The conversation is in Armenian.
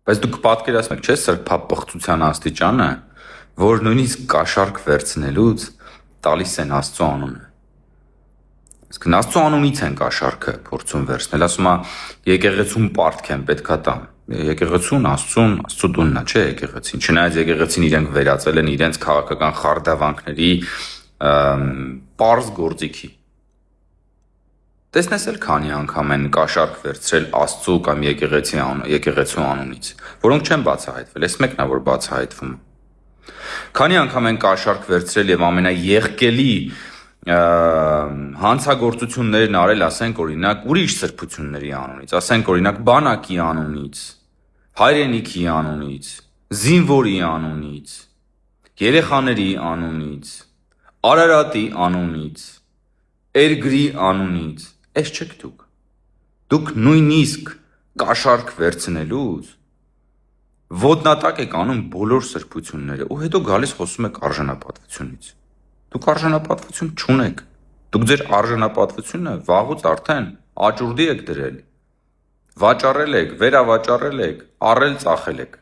Բայց դուք պատկերացնում եք, չէ՞, սրբապղծության աստիճանը, որ նույնիսկ կաշառք վերցնելուց տալիս են Աստծո անունը։ Իսկ Աստծո անունից են կաշառքը փորձում վերցնել, ասում է եկեղեցուն պարտքեն պետքա տամ։ Եկեղեցուն Աստծո տունն է, չէ՞ եկեղեցին։ Չնայած եկեղեցին իրենք վերածել են իրենց քաղաքական խարդավանքների պարզ գործիքի։ Տեսնես էլ քանի անգամ են կաշառք վերցրել Աստծո կամ եկեղեցու անունից, որոնք չեն բացահայտվել, այս մեկն է, որ բացահայտվում է։ Քանի անգամ են կաշառք վերցրել եւ ամենաեղկելի հանցագործություններն արել, ասենք օրինակ ուրիշ սրբությունների անունից, ասենք օրինակ բանակի անունից, հայրենիքի անունից, զինվորի անունից, երեխաների անունից, Արարատի անունից, Էրգրի անունից, այս չեք դուք։ Դուք նույնիսկ կաշառք վերցնելուց ոտնատակ եք անում բոլոր սրբությունները ու հետո գալիս խոսում եք արժանապատվությունից։ Դուք արժանապատվություն չունեք։ Դուք ձեր արժանապատվությունը վաղուց արդեն աճուրդի եք դրել, վաճառել եք, վերավաճառել եք, առել ծախել եք։